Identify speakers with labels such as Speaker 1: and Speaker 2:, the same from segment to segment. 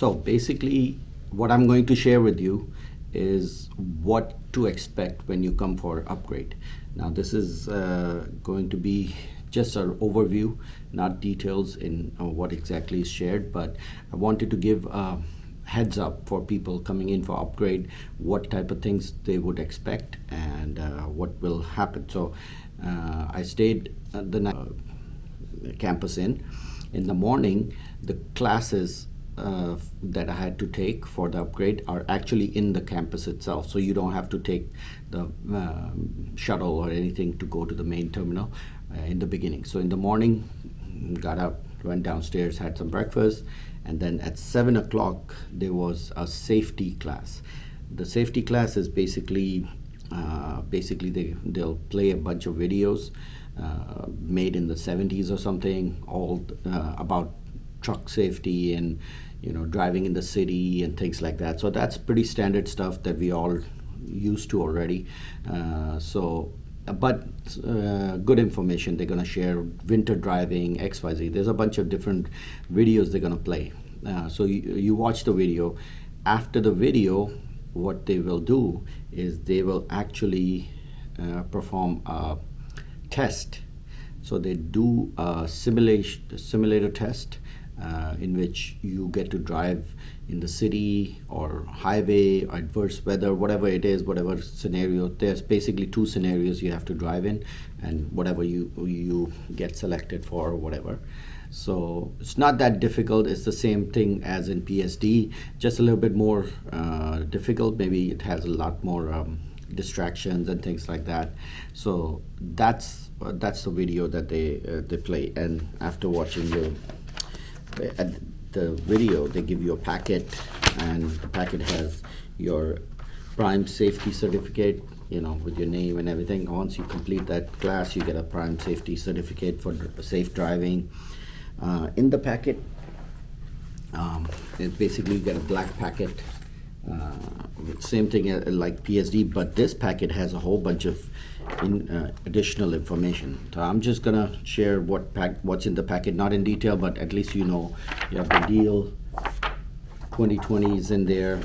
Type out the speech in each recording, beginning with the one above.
Speaker 1: So basically what I'm going to share with you is what to expect when you come for upgrade. Now this is going to be just an overview, not details in what exactly is shared, but I wanted to give a heads up for people coming in for upgrade, what type of things they would expect and what will happen. So I stayed the campus in the morning. The classes that I had to take for the upgrade are actually in the campus itself, so you don't have to take the shuttle or anything to go to the main terminal in the beginning. So in the morning, got up, went downstairs, had some breakfast, and then at 7 o'clock there was a safety class. The safety class is basically they'll play a bunch of videos made in the 70s or something, all about truck safety and driving in the city and things like that. So that's pretty standard stuff that we all used to already. But good information. They're going to share winter driving, XYZ. There's a bunch of different videos they're going to play. So you watch the video. After the video, what they will do is they will actually perform a test. So they do a simulator test in which you get to drive in the city or highway, adverse weather, whatever it is, whatever scenario. There's basically 2 scenarios you have to drive in, and whatever you get selected for or whatever. So it's not that difficult. It's the same thing as in PSD, just a little bit more difficult. Maybe it has a lot more distractions and things like that. So that's the video that they play. And after watching the video, they give you a packet, and the packet has your prime safety certificate, with your name and everything. Once you complete that class, you get a prime safety certificate for safe driving. In the packet, it basically you get a black packet, same thing like PSD, but this packet has a whole bunch of additional information. So I'm just gonna share what's in the packet, not in detail, but at least you have the deal. 2020 is in there.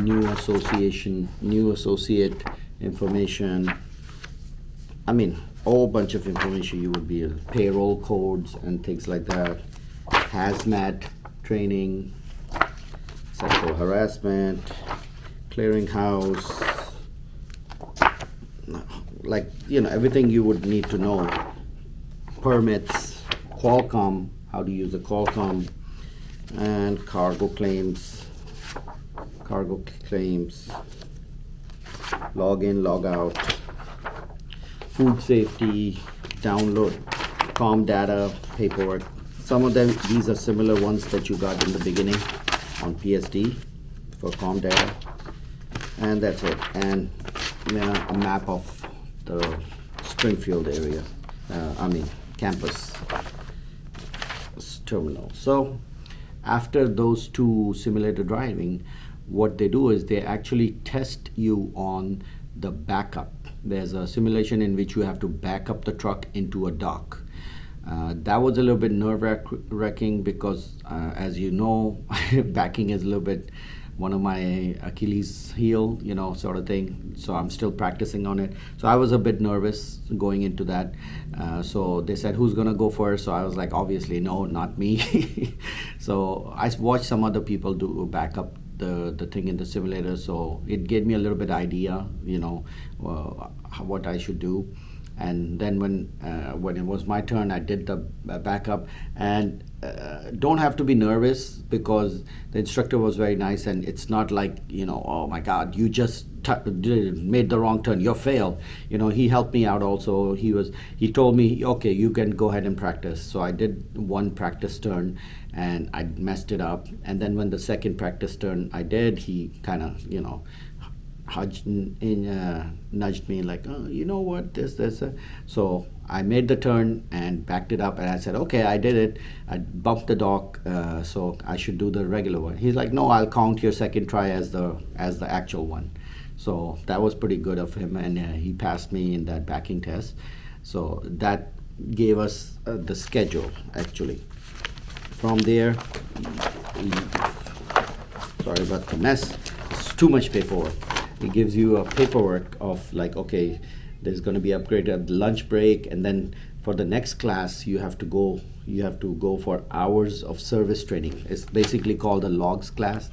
Speaker 1: New associate information. I mean, a whole bunch of information. You would be payroll codes and things like that. Hazmat training, sexual harassment, clearinghouse, everything you would need to know. Permits, Qualcomm, how to use a Qualcomm, and cargo claims, log in, log out, food safety, download, comm data, paperwork. Some of these are similar ones that you got in the beginning on PSD for comm data, and that's it. And a map of the Springfield area, campus terminal. So after those 2 simulator driving, what they do is they actually test you on the backup. There's a simulation in which you have to back up the truck into a dock. That was a little bit nerve-wracking because, as you know, backing is a little bit one of my Achilles heel, sort of thing. So I'm still practicing on it. So I was a bit nervous going into that. So they said, who's gonna go first? So I was like, obviously, no, not me. So I watched some other people do back up the thing in the simulator. So it gave me a little bit idea, what I should do. And then when it was my turn, I did the backup, and don't have to be nervous because the instructor was very nice, and it's not like, oh my God, you just made the wrong turn, you're failed. He helped me out also. He told me, okay, you can go ahead and practice. So I did one practice turn and I messed it up. And then when the second practice turn I did, he kind of, nudged me like, oh, you know what, this. So I made the turn and backed it up, and I said, okay, I did it. I bumped the dock, so I should do the regular one. He's like, no, I'll count your second try as the actual one. So that was pretty good of him, and he passed me in that backing test. So that gave us the schedule actually. From there, sorry about the mess. It's too much paperwork. It gives you a paperwork of like, okay, there's going to be upgrade at the lunch break, and then for the next class you have to go for hours of service training. It's basically called a logs class.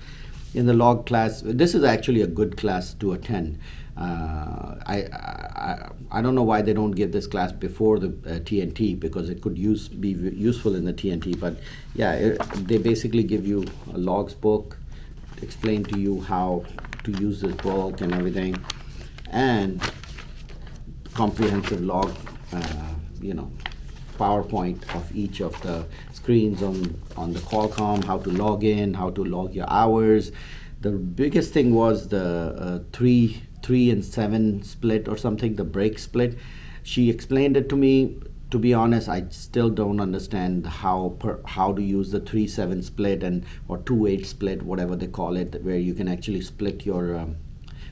Speaker 1: In the log class, this is actually a good class to attend. I don't know why they don't give this class before the TNT, because it could be useful in the TNT. But yeah, they basically give you a logs book, explain to you how to use this book and everything, and comprehensive log, PowerPoint of each of the screens on the Qualcomm, how to log in, how to log your hours. The biggest thing was the 3 and 7 split or something, the break split. She explained it to me. To be honest, I still don't understand how to use the 3-7 split or 2-8 split, whatever they call it, where you can actually split your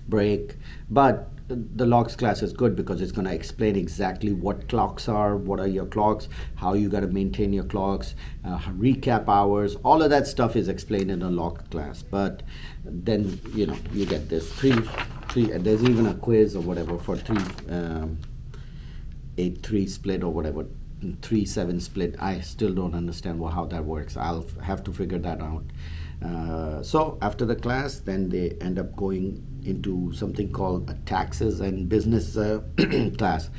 Speaker 1: break. But the logs class is good because it's going to explain exactly what clocks are, what are your clocks, how you got to maintain your clocks, recap hours. All of that stuff is explained in a log class. But then you get this three. There's even a quiz or whatever for 8-3 split or whatever, 3-7 split. I still don't understand how that works. I'll have to figure that out. So after the class, then they end up going into something called a taxes and business class.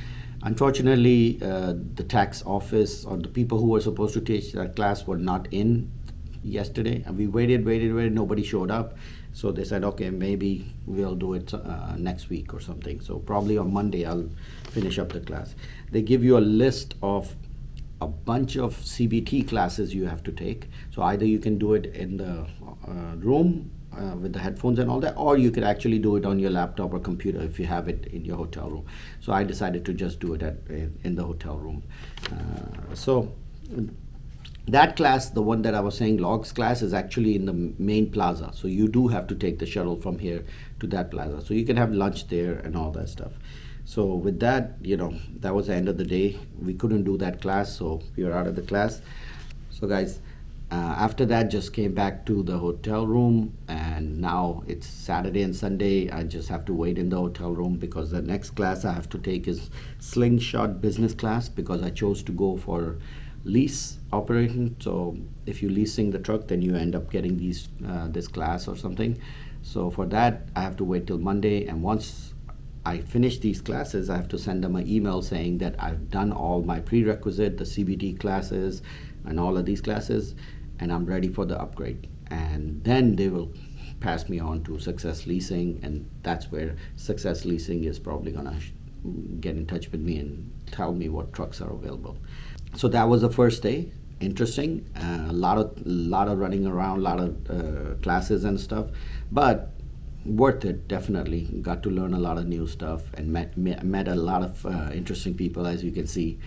Speaker 1: Unfortunately, the tax office or the people who were supposed to teach that class were not in yesterday, and we waited. Nobody showed up. So they said, okay, maybe we'll do it next week or something. So probably on Monday I'll finish up the class. They give you a list of a bunch of CBT classes you have to take. So either you can do it in the room with the headphones and all that, or you could actually do it on your laptop or computer if you have it in your hotel room. So I decided to just do it in the hotel room. So that class, the one that I was saying, logs class, is actually in the main plaza. So you do have to take the shuttle from here to that plaza. So you can have lunch there and all that stuff. So with that, that was the end of the day. We couldn't do that class, so we were out of the class. So guys, after that, just came back to the hotel room, and now it's Saturday and Sunday. I just have to wait in the hotel room because the next class I have to take is slingshot business class, because I chose to go for lease operation. So if you're leasing the truck, then you end up getting this class or something. So for that, I have to wait till Monday, and once I finish these classes, I have to send them an email saying that I've done all my prerequisite, the CBT classes and all of these classes, and I'm ready for the upgrade. And then they will pass me on to Success Leasing, and that's where Success Leasing is probably gonna get in touch with me and tell me what trucks are available. So that was the first day. Interesting. A lot of running around, a lot of classes and stuff, but worth it. Definitely got to learn a lot of new stuff and met a lot of interesting people, as you can see.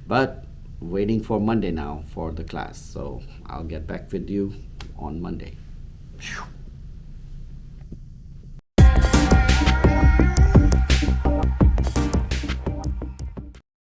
Speaker 1: But waiting for Monday now for the class, so I'll get back with you on Monday. Whew.